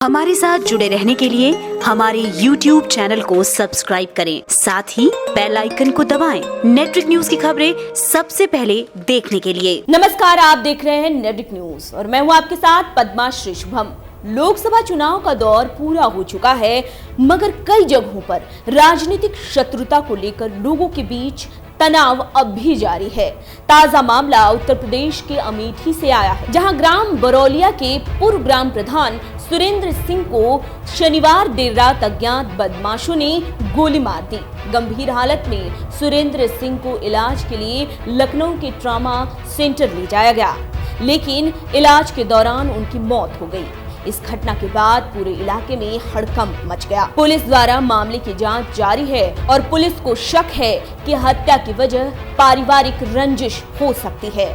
हमारे साथ जुड़े रहने के लिए हमारे YouTube चैनल को सब्सक्राइब करें, साथ ही बेल आइकन को दबाएं। नेटरिक न्यूज की खबरें सबसे पहले देखने के लिए। नमस्कार, आप देख रहे हैं नेटरिक न्यूज और मैं हूं आपके साथ पद्माश्री शुभम। लोकसभा चुनाव का दौर पूरा हो चुका है, मगर कई जगहों पर राजनीतिक शत्रुता को लेकर लोगों के बीच तनाव अब भी जारी है। ताजा मामला उत्तर प्रदेश के अमेठी से आया है, जहां ग्राम बरौलिया के पूर्व ग्राम प्रधान सुरेंद्र सिंह को शनिवार देर रात अज्ञात बदमाशों ने गोली मार दी। गंभीर हालत में सुरेंद्र सिंह को इलाज के लिए लखनऊ के ट्रॉमा सेंटर ले जाया गया, लेकिन इलाज के दौरान उनकी मौत हो गई। इस घटना के बाद पूरे इलाके में हड़कंप मच गया। पुलिस द्वारा मामले की जांच जारी है और पुलिस को शक है कि हत्या की वजह पारिवारिक रंजिश हो सकती है।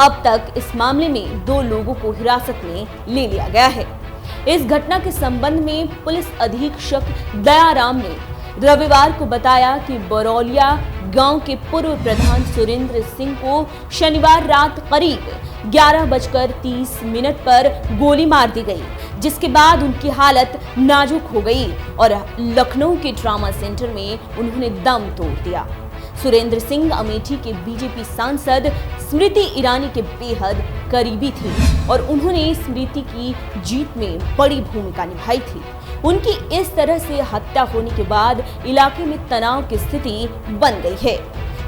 अब तक इस मामले में 2 लोगों को हिरासत में ले लिया गया है। इस घटना के संबंध में पुलिस अधीक्षक दयाराम ने रविवार को बताया कि बरौलिया गांव के पूर्व प्रधान सुरेंद्र सिंह को शनिवार रात करीब 11:30 पर गोली मार दी गई, जिसके बाद उनकी हालत नाजुक हो गई और लखनऊ के ट्रॉमा सेंटर में उन्होंने दम तोड़ दिया। सुरेंद्र सिंह अमेठी के बीजेपी सांसद स्मृति ईरानी के बेहद करीबी थी और उन्होंने स्मृति की जीत में बड़ी भूमिका निभाई थी। उनकी इस तरह से हत्या होने के बाद इलाके में तनाव की स्थिति बन गई है।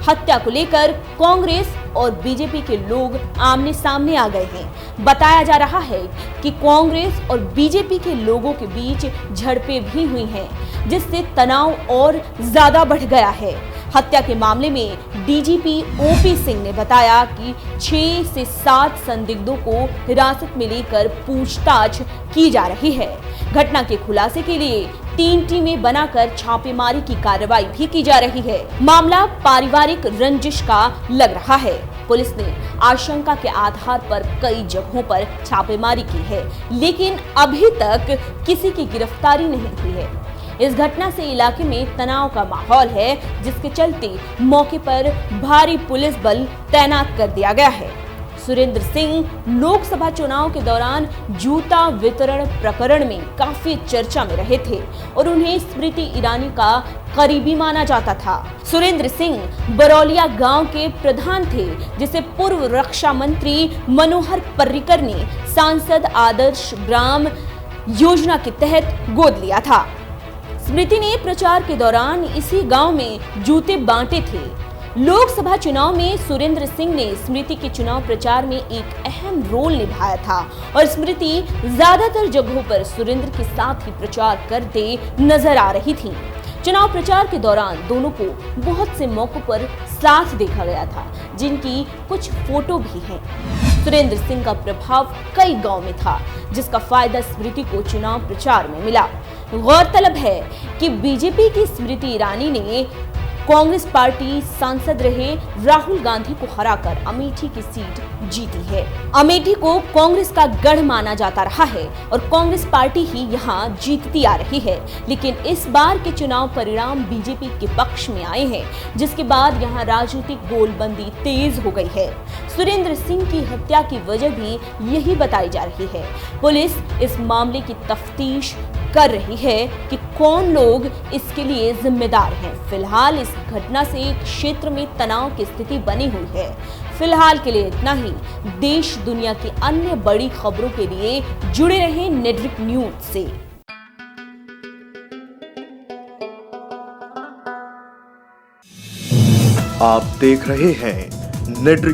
हत्या को लेकर कांग्रेस और बीजेपी के लोग आमने सामने आ गए हैं। बताया जा रहा है कि कांग्रेस और बीजेपी के लोगों के बीच झड़पें भी हुई हैं, जिससे तनाव और ज्यादा बढ़ गया है। हत्या के मामले में डीजीपी ओपी सिंह ने बताया कि 6 से 7 संदिग्धों को हिरासत में लेकर पूछताछ की जा रही है। घटना के खुलासे के लिए 3 टीमें बनाकर छापेमारी की कार्रवाई भी की जा रही है। मामला पारिवारिक रंजिश का लग रहा है। पुलिस ने आशंका के आधार पर कई जगहों पर छापेमारी की है, लेकिन अभी तक किसी की गिरफ्तारी नहीं हुई है। इस घटना से इलाके में तनाव का माहौल है, जिसके चलते मौके पर भारी पुलिस बल तैनात कर दिया गया है। सुरेंद्र सिंह लोकसभा चुनाव के दौरान जूता वितरण प्रकरण में काफी चर्चा में रहे थे और उन्हें स्मृति ईरानी का करीबी माना जाता था। सुरेंद्र सिंह बरौलिया गांव के प्रधान थे, जिसे पूर्व रक्षा मंत्री मनोहर पर्रिकर ने सांसद आदर्श ग्राम योजना के तहत गोद लिया था। स्मृति ने प्रचार के दौरान इसी गांव में जूते बांटे थे। लोकसभा चुनाव में सुरेंद्र सिंह ने स्मृति के चुनाव प्रचार में एक अहम रोल निभाया था और स्मृति ज्यादातर जगहों पर सुरेंद्र के साथ ही प्रचार करते नजर आ रही थी। चुनाव प्रचार के दौरान दोनों को बहुत से मौकों पर साथ देखा गया था, जिनकी कुछ फोटो भी हैं। सुरेंद्र सिंह का प्रभाव कई गांव में था, जिसका फायदा स्मृति को चुनाव प्रचार में मिला। गौरतलब है कि बीजेपी की स्मृति ईरानी ने कांग्रेस पार्टी सांसद रहे राहुल गांधी को हराकर अमेठी की सीट जीती है। अमेठी को कांग्रेस का गढ़ माना जाता रहा है और कांग्रेस पार्टी ही यहां जीतती आ रही है, लेकिन इस बार के चुनाव परिणाम बीजेपी के पक्ष में आए हैं, जिसके बाद यहां राजनीतिक गोलबंदी तेज हो गई है। सुरेंद्र सिंह की हत्या की वजह भी यही बताई जा रही है। पुलिस इस मामले की तफ्तीश कर रही है कि कौन लोग इसके लिए जिम्मेदार हैं। फिलहाल इस घटना से क्षेत्र में तनाव की स्थिति बनी हुई है। फिलहाल के लिए इतना ही। देश दुनिया की अन्य बड़ी खबरों के लिए जुड़े रहें नेटरिक न्यूज से। आप देख रहे हैं नेटरिक